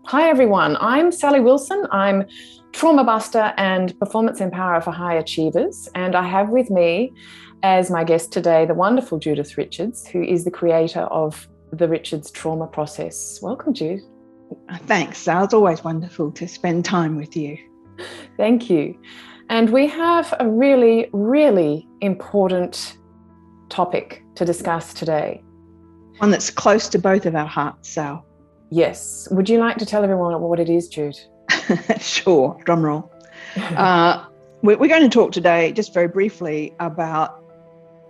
Hi everyone, I'm Sally Wilson. I'm trauma buster and performance empowerer for high achievers, and I have with me as my guest today the wonderful Judith Richards, who is the creator of the Richards Trauma Process. Welcome, Jude. Thanks, Sal. It's always wonderful to spend time with you. Thank you. And we have a really, really important topic to discuss today. One that's close to both of our hearts, Sal. Yes. Would you like to tell everyone what it is, Jude? Sure, drum roll. We're going to talk today, just very briefly, about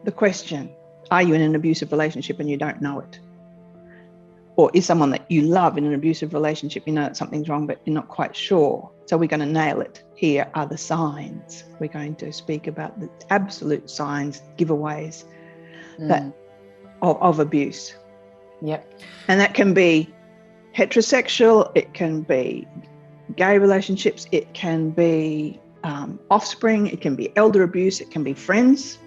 the question, are you in an abusive relationship and you don't know it? Or is someone that you love in an abusive relationship, you know that something's wrong, but you're not quite sure? So we're going to nail it. Here are the signs. We're going to speak about the absolute signs, giveaways of abuse. Yep. And that can be heterosexual, it can be gay relationships, it can be offspring, it can be elder abuse, it can be friends,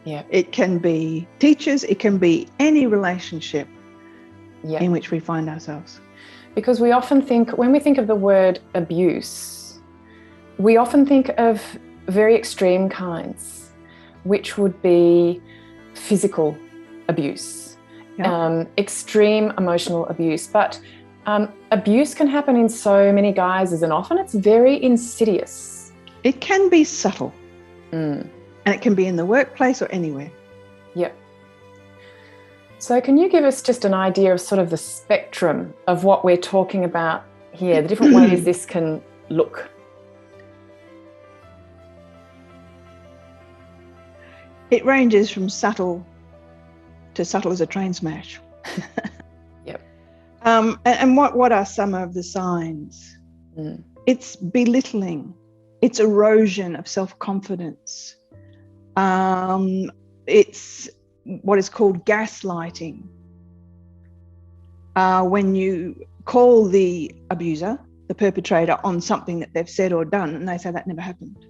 it can be teachers, it can be any relationship in which we find ourselves. Because we often think, when we think of the word abuse, we often think of very extreme kinds, which would be physical abuse. Extreme emotional abuse, but abuse can happen in so many guises, and often it's very insidious. It can be subtle, and it can be in the workplace or anywhere. Yep. So can you give us just an idea of sort of the spectrum of what we're talking about here, the different ways this can look? It ranges from subtle to subtle as a train smash. Yep. And what are some of the signs? It's belittling. It's erosion of self-confidence. It's what is called gaslighting. When you call the abuser, the perpetrator, on something that they've said or done, and they say that never happened.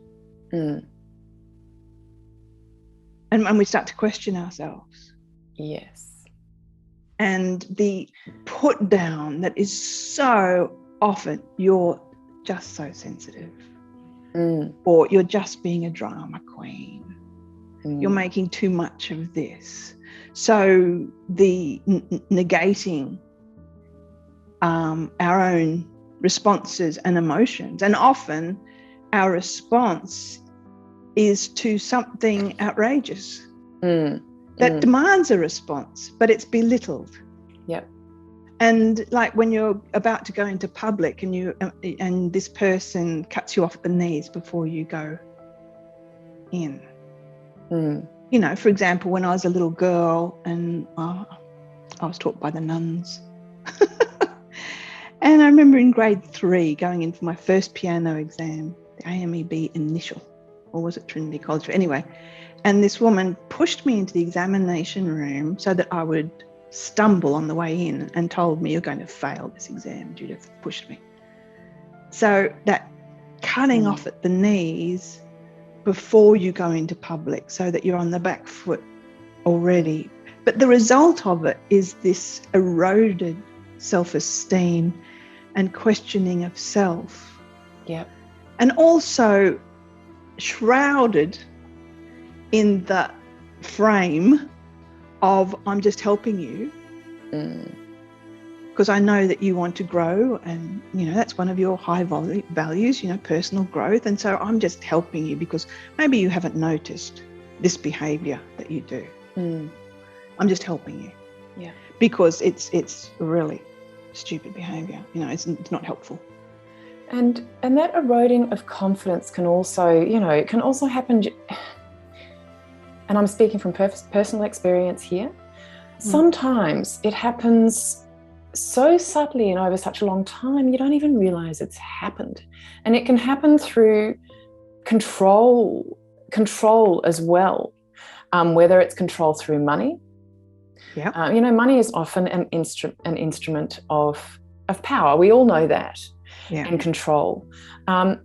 And we start to question ourselves. Yes. And the put down that is so often, you're just so sensitive, or you're just being a drama queen. You're making too much of this. So the negating our own responses and emotions, and often our response is to something outrageous. That demands a response, but it's belittled. Yep. And like when you're about to go into public and this person cuts you off at the knees before you go in. You know, for example, when I was a little girl and I was taught by the nuns. And I remember in grade 3 going in for my first piano exam, the AMEB initial, or was it Trinity College? Anyway, and this woman pushed me into the examination room so that I would stumble on the way in, and told me, you're going to fail this exam, Judith, pushed me. So that cutting off at the knees before you go into public, so that you're on the back foot already. But the result of it is this eroded self-esteem and questioning of self. Yep. And also shrouded in the frame of, I'm just helping you because I know that you want to grow, and you know that's one of your high values, you know, personal growth, and so I'm just helping you because maybe you haven't noticed this behavior that you do. I'm just helping you, because it's really stupid behavior, you know, it's not helpful. And that eroding of confidence can also, you know, it can also happen. And I'm speaking from personal experience here. Sometimes it happens so subtly and over such a long time, you don't even realize it's happened. And it can happen through control as well, whether it's control through money. You know, money is often an instrument of power. We all know that, and control. And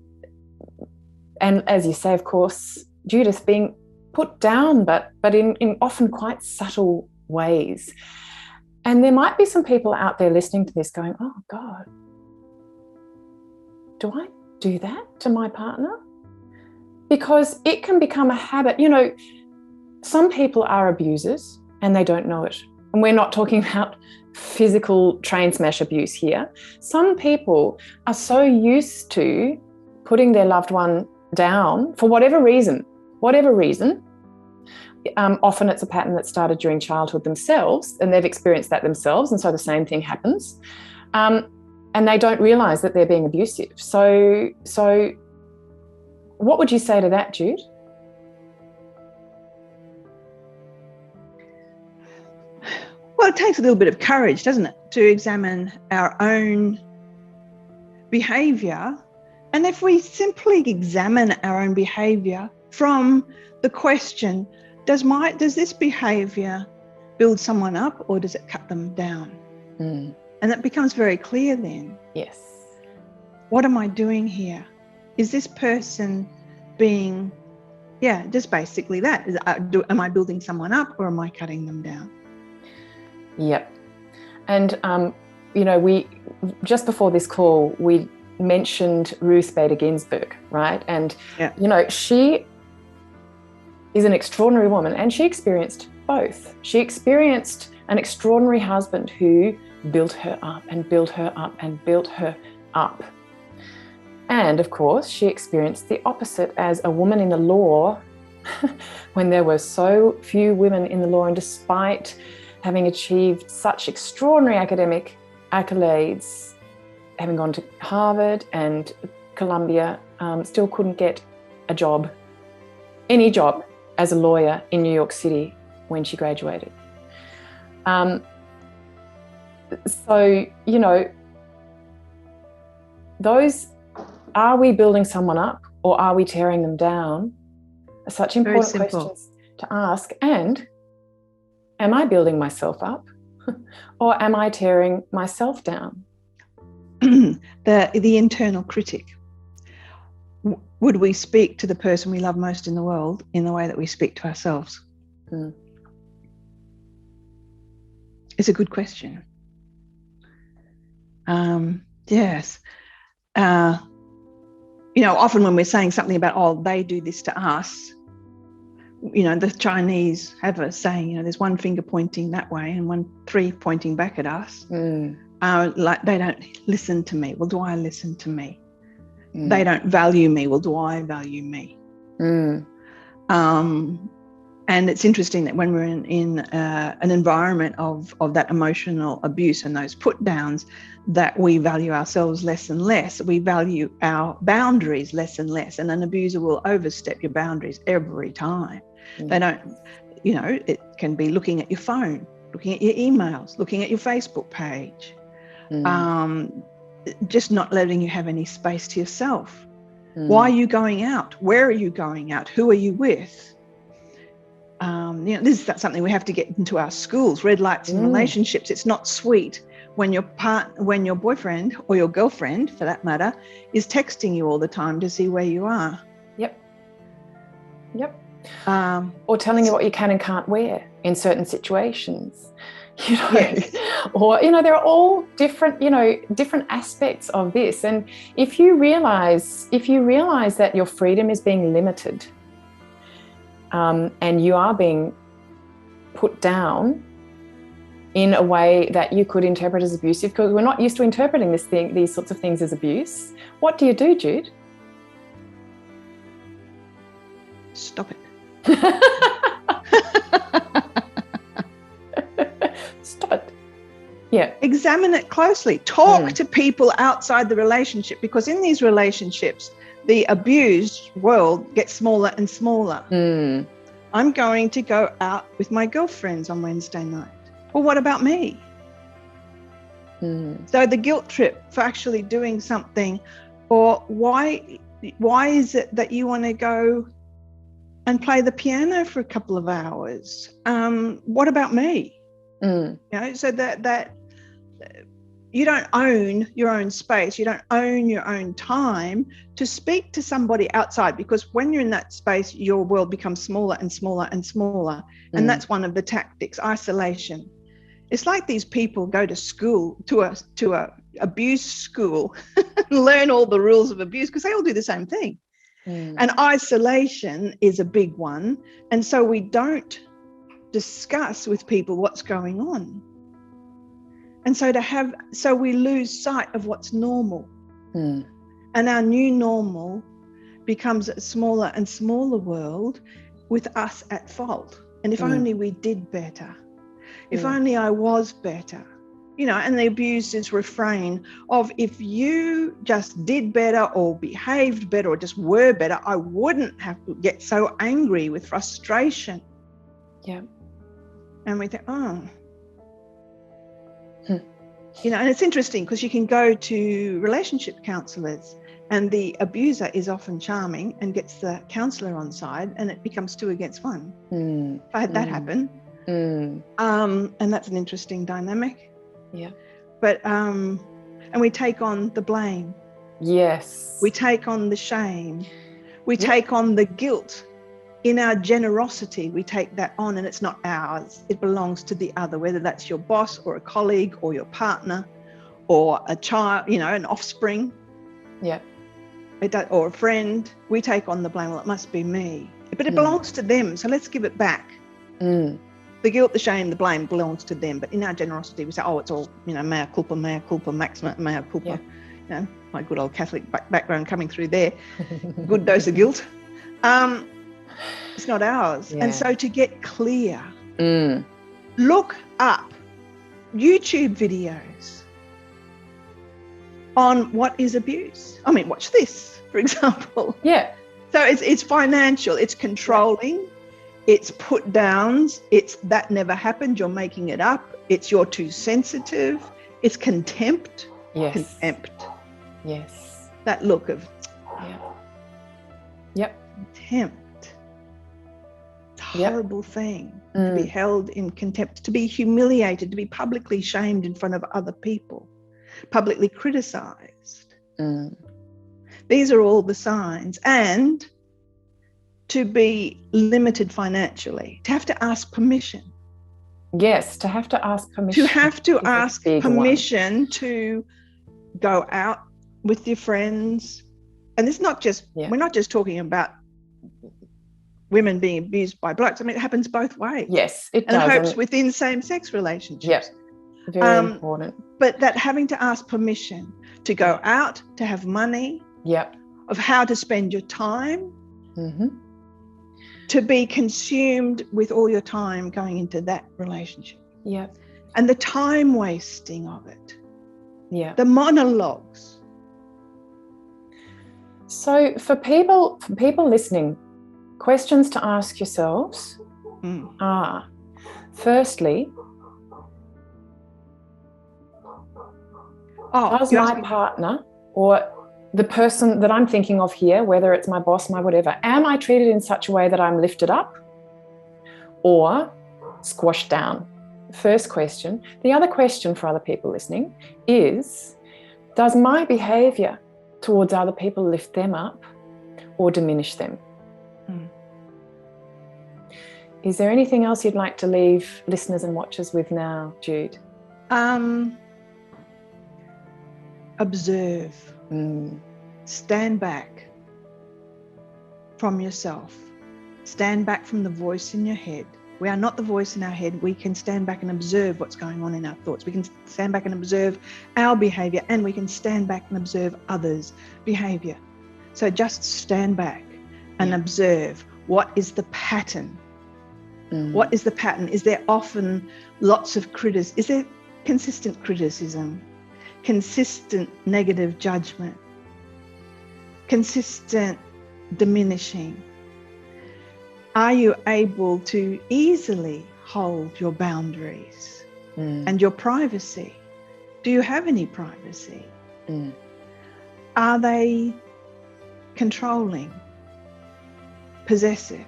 as you say, of course, Judith, being put down, but in often quite subtle ways. And there might be some people out there listening to this going, oh God, do I do that to my partner? Because it can become a habit. You know, some people are abusers and they don't know it. And we're not talking about physical train smash abuse here. Some people are so used to putting their loved one down for whatever reason. Often it's a pattern that started during childhood themselves, and they've experienced that themselves, and so the same thing happens. And they don't realise that they're being abusive. So what would you say to that, Jude? Well, it takes a little bit of courage, doesn't it, to examine our own behaviour. And if we simply examine our own behaviour from the question, does this behaviour build someone up or does it cut them down? And that becomes very clear then. Yes. What am I doing here? Is this person being, just basically that. Am I building someone up or am I cutting them down? Yep. And, we just before this call, we mentioned Ruth Bader Ginsburg, right? And, she is an extraordinary woman and she experienced both. She experienced an extraordinary husband who built her up and built her up and built her up. And, of course, she experienced the opposite as a woman in the law when there were so few women in the law, and despite having achieved such extraordinary academic accolades, having gone to Harvard and Columbia, still couldn't get a job, any job as a lawyer in New York City when she graduated. Those, are we building someone up or are we tearing them down, are such important questions to ask. And am I building myself up or am I tearing myself down? The internal critic. Would we speak to the person we love most in the world in the way that we speak to ourselves? It's a good question. Yes. Often when we're saying something about, they do this to us, the Chinese have a saying, there's one finger pointing that way and three pointing back at us. Like they don't listen to me. Well, do I listen to me? They don't value me. Well, do I value me? And it's interesting that when we're in an environment of that emotional abuse and those put downs, that we value ourselves less and less. We value our boundaries less and less. And an abuser will overstep your boundaries every time. They don't, it can be looking at your phone, looking at your emails, looking at your Facebook page, just not letting you have any space to yourself. Why are you going out? Where are you going out? Who are you with? This is something we have to get into our schools. Red lights in relationships. It's not sweet when your boyfriend or your girlfriend, for that matter, is texting you all the time to see where you are. Yep. Or telling you what you can and can't wear in certain situations. Yes. Or there are all different aspects of this. And if you realize that your freedom is being limited, and you are being put down in a way that you could interpret as abusive, because we're not used to interpreting these sorts of things as abuse, what do you do, Jude? Stop it. Stop it. Yeah. Examine it closely. Talk to people outside the relationship, because in these relationships, the abused world gets smaller and smaller. I'm going to go out with my girlfriends on Wednesday night. Well, what about me? So the guilt trip for actually doing something, or why is it that you want to go and play the piano for a couple of hours? What about me? So that you don't own your own space. You don't own your own time to speak to somebody outside, because when you're in that space, your world becomes smaller and smaller and smaller. And that's one of the tactics, isolation. It's like these people go to school, to a abuse school, learn all the rules of abuse because they all do the same thing. And isolation is a big one. And so we don't discuss with people what's going on. And so we lose sight of what's normal. And our new normal becomes a smaller and smaller world with us at fault. And if only we did better, if only I was better, and the abuser's refrain of, if you just did better or behaved better or just were better, I wouldn't have to get so angry with frustration. Yeah. And we think, and it's interesting because you can go to relationship counsellors and the abuser is often charming and gets the counsellor on side and it becomes 2 against 1. I had that happen. And that's an interesting dynamic. Yeah. But, and we take on the blame. Yes. We take on the shame. We take on the guilt. In our generosity, we take that on and it's not ours. It belongs to the other, whether that's your boss or a colleague or your partner or a child, an offspring. Yeah. Or a friend. We take on the blame. Well, it must be me. But it belongs to them. So let's give it back. The guilt, the shame, the blame belongs to them. But in our generosity, we say, oh, it's all, mea culpa, maxima, mea culpa. Yeah. My good old Catholic background coming through there. Good dose of guilt. It's not ours. Yeah. And so to get clear, look up YouTube videos on what is abuse. I mean, watch this, for example. Yeah. So it's financial, it's controlling, it's put downs, it's that never happened, you're making it up, it's you're too sensitive, it's contempt. Yes. Contempt. Yes. That look of contempt. It's a horrible thing to be held in contempt, to be humiliated, to be publicly shamed in front of other people, publicly criticized. These are all the signs. And to be limited financially, to have to ask permission. Yes, to have to ask permission. To have to ask permission to go out with your friends. And it's not just, we're not just talking about women being abused by blokes. I mean, it happens both ways. Yes, it does. And I hope within same-sex relationships. Yes, very important. But that having to ask permission to go out, to have money, of how to spend your time, to be consumed with all your time going into that relationship. And the time wasting of it. The monologues. So for people listening, questions to ask yourselves are, firstly, does my partner or the person that I'm thinking of here, whether it's my boss, my whatever, am I treated in such a way that I'm lifted up or squashed down? First question. The other question for other people listening is, does my behavior towards other people lift them up or diminish them? Is there anything else you'd like to leave listeners and watchers with now, Jude? Observe. Stand back from yourself. Stand back from the voice in your head. We are not the voice in our head. We can stand back and observe what's going on in our thoughts. We can stand back and observe our behavior, and we can stand back and observe others' behavior. So just stand back and observe, what is the pattern? What is the pattern? Is there often lots of criticism? Is there consistent criticism? Consistent negative judgment? Consistent diminishing? Are you able to easily hold your boundaries and your privacy? Do you have any privacy? Are they controlling, possessive?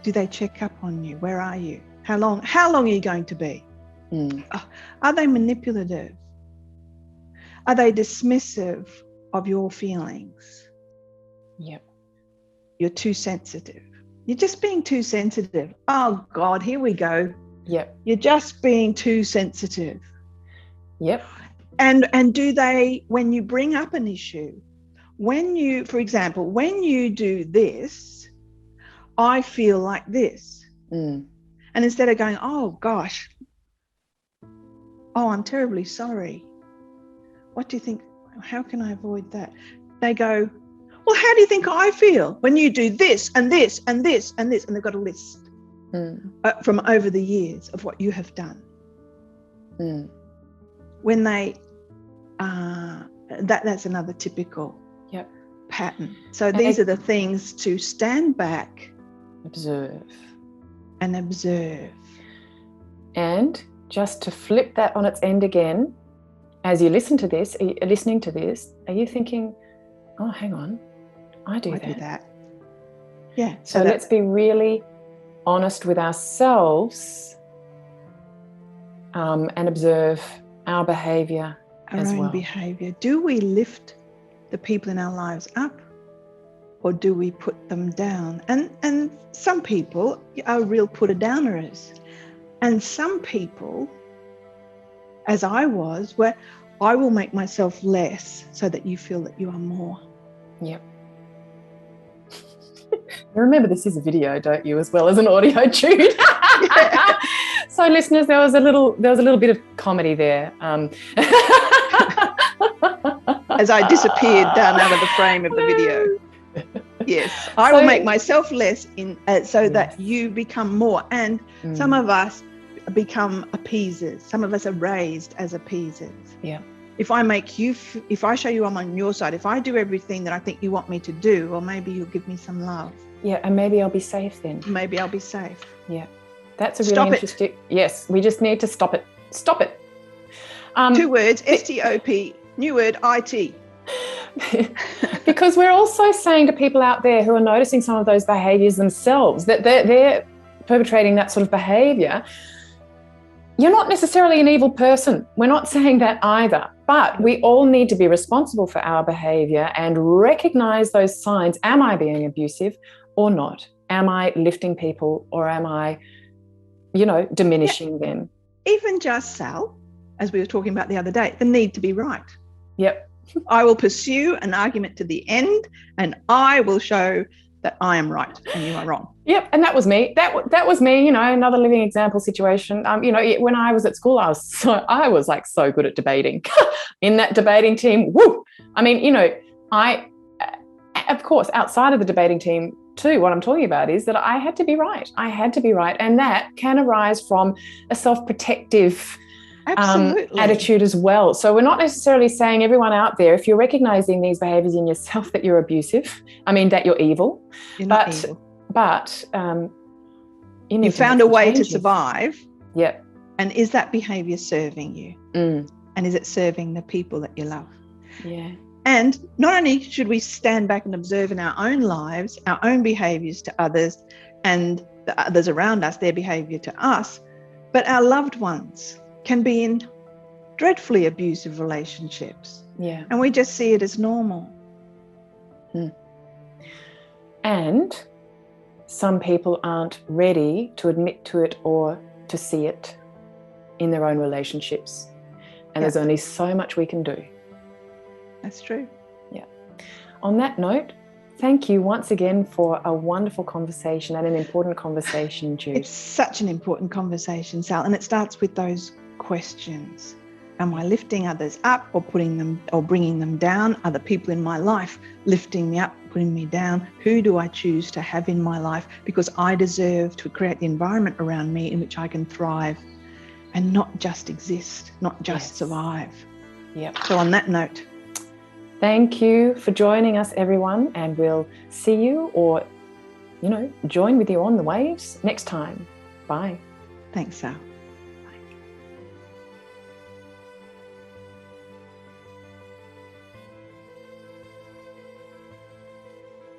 Do they check up on you? Where are you? How long are you going to be? Are they manipulative? Are they dismissive of your feelings? You're too sensitive. You're just being too sensitive. Oh God, here we go. You're just being too sensitive. And do they, when you bring up an issue, when you, for example, when you do this, I feel like this. Mm. And instead of going, oh gosh, oh, I'm terribly sorry. What do you think? How can I avoid that? They go, well, how do you think I feel when you do this and this and this and this? And they've got a list from over the years of what you have done. Mm. When they, that's another typical pattern. So these are the things to stand back, observe. And just to flip that on its end again, as you listen to this, listening to this, are you thinking, oh, hang on, I do that. Yeah. So let's be really honest with ourselves and observe our behaviour as well. Our own behaviour. Do we lift the people in our lives up, or do we put them down? And some people are real putter-downers. And some people, as I was, where I will make myself less so that you feel that you are more. Yep. Remember, this is a video, don't you, as well as an audio tune? Yeah. So, listeners, there was a little bit of comedy there. As I disappeared down out of the frame of the video. Yes, I will make myself less so that you become more. And some of us become appeasers. Some of us are raised as appeasers. Yeah. If I make you, if I show you I'm on your side, if I do everything that I think you want me to do, well, maybe you'll give me some love. Yeah, and maybe I'll be safe then. Maybe I'll be safe. Yeah, that's a really interesting. Yes, we just need to stop it. Stop it. 2 words: STOP. New word: IT. Because we're also saying to people out there who are noticing some of those behaviours themselves, that they're perpetrating that sort of behaviour. You're not necessarily an evil person. We're not saying that either. But we all need to be responsible for our behaviour and recognise those signs. Am I being abusive or not? Am I lifting people, or am I, diminishing them? Even just, Sal, as we were talking about the other day, the need to be right. Yep. I will pursue an argument to the end, and I will show that I am right and you are wrong. Yep, and that was me. That was me. Another living example situation. When I was at school, I was like so good at debating. In that debating team, woo! I mean, of course, outside of the debating team too, what I'm talking about is that I had to be right. And that can arise from a self-protective attitude as well. So we're not necessarily saying, everyone out there, if you're recognizing these behaviors in yourself, that you're abusive, that you're evil. You're not evil. But you found a way to survive. Yep. And is that behavior serving you? And is it serving the people that you love? Yeah. And not only should we stand back and observe in our own lives, our own behaviors to others, and the others around us, their behavior to us, but our loved ones can be in dreadfully abusive relationships. Yeah. And we just see it as normal. And some people aren't ready to admit to it or to see it in their own relationships. And there's only so much we can do. That's true. Yeah. On that note, thank you once again for a wonderful conversation and an important conversation, Jude. It's such an important conversation, Sal, and it starts with those questions. Am I lifting others up or putting them or bringing them down? Are the people in my life lifting me up, putting me down? Who do I choose to have in my life? Because I deserve to create the environment around me in which I can thrive and not just exist, not just survive. Yep. So on that note, thank you for joining us, everyone, and we'll see you or, join with you on the waves next time. Bye. Thanks, Sal.